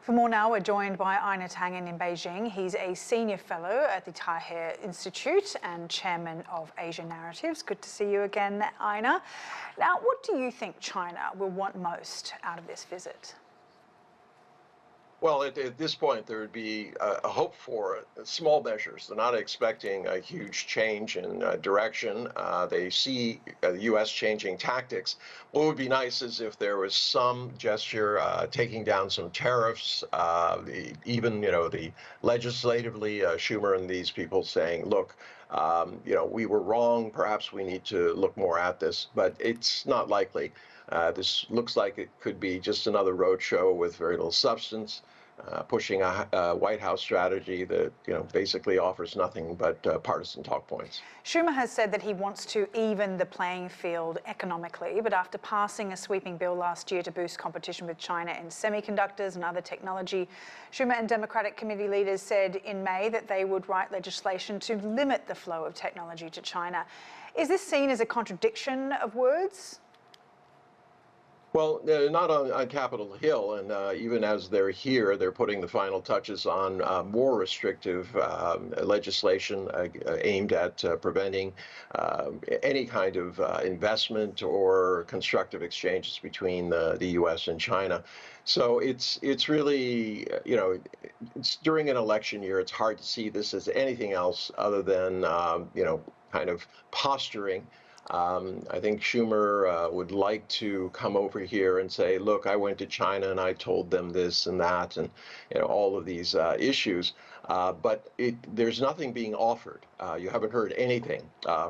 For more now, we're joined by Einar Tangen in Beijing. He's a senior fellow at the Tahe Institute and chairman of Asia Narratives. Good to see you again, Einar. Now, what do you think China will want most out of this visit? Well, at this point, there would be a hope for small measures. They're not expecting a huge change in direction. They see the U.S. changing tactics. What would be nice is if there was some gesture taking down some tariffs, even the legislatively, Schumer and these people saying, look, we were wrong. Perhaps we need to look more at this, but it's not likely. This looks like it could be just another roadshow with very little substance, pushing a White House strategy that basically offers nothing but partisan talk points. Schumer has said that he wants to even the playing field economically, but after passing a sweeping bill last year to boost competition with China in semiconductors and other technology, Schumer and Democratic committee leaders said in May that they would write legislation to limit the flow of technology to China. Is this seen as a contradiction of words? Well, not on Capitol Hill, and even as they're here, they're putting the final touches on more restrictive legislation aimed at preventing any kind of investment or constructive exchanges between the U.S. and China. So it's really, it's during an election year. It's hard to see this as anything else other than, kind of posturing. I think Schumer would like to come over here and say, look, I went to China and I told them this and that and all of these issues. But there's nothing being offered. You haven't heard anything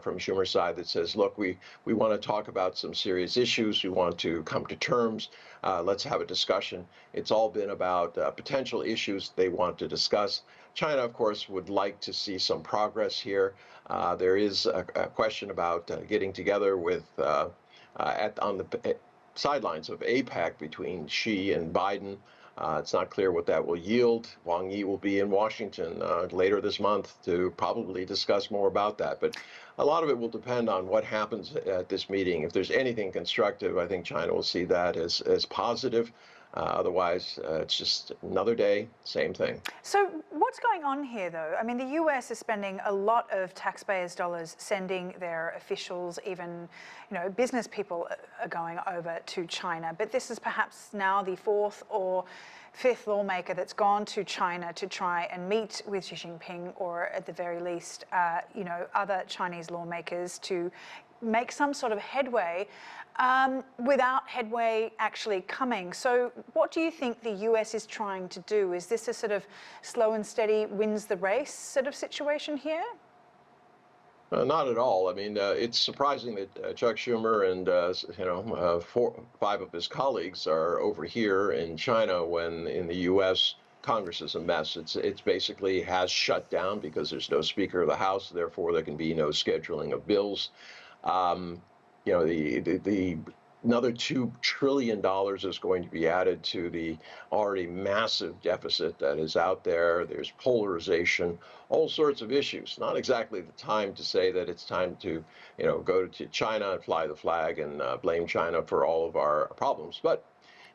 from Schumer's side that says, look, we want to talk about some serious issues. We want to come to terms. Let's have a discussion. It's all been about potential issues they want to discuss. China, of course, would like to see some progress here. There is a question about getting together with on the sidelines of APEC between Xi and Biden. It's not clear what that will yield. Wang Yi will be in Washington later this month to probably discuss more about that. But a lot of it will depend on what happens at this meeting. If there's anything constructive, I think China will see that as positive. Otherwise, it's just another day, same thing. So what's going on here, though? I mean, the US is spending a lot of taxpayers' dollars sending their officials, even, business people are going over to China. But this is perhaps now the fourth or fifth lawmaker that's gone to China to try and meet with Xi Jinping, or at the very least, other Chinese lawmakers to make some sort of headway without headway actually coming. So what do you think the US is trying to do? Is this a sort of slow and steady wins the race sort of situation here? Not at all. I mean, it's surprising that Chuck Schumer and 5 of his colleagues are over here in China when in the U.S. Congress is a mess. It's basically has shut down because there's no Speaker of the House. Therefore, there can be no scheduling of bills. Another $2 trillion is going to be added to the already massive deficit that is out there. There's polarization, all sorts of issues. Not exactly the time to say that it's time to, go to China and fly the flag and blame China for all of our problems. But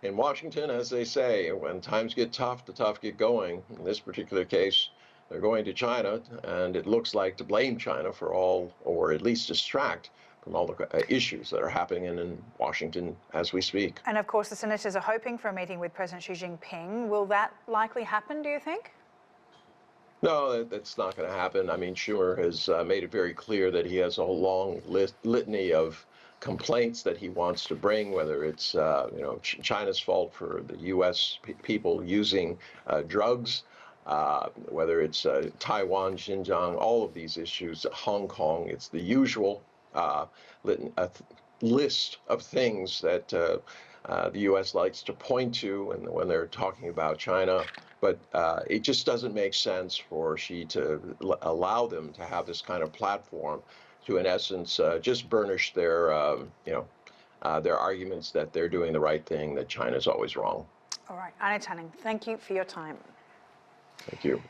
in Washington, as they say, when times get tough, the tough get going. In this particular case, they're going to China, and it looks like to blame China for all, or at least distract from all the issues that are happening in Washington as we speak. And of course, the senators are hoping for a meeting with President Xi Jinping. Will that likely happen, do you think? No, that's not going to happen. I mean, Schumer has made it very clear that he has a whole long litany of complaints that he wants to bring, whether it's China's fault for the U.S. people using drugs, whether it's Taiwan, Xinjiang, all of these issues, Hong Kong. It's the usual list of things that the U.S. likes to point to when they're talking about China. But it just doesn't make sense for Xi to allow them to have this kind of platform to, in essence, just burnish their arguments that they're doing the right thing, that China's always wrong. All right, Einar Tangen, thank you for your time. Thank you.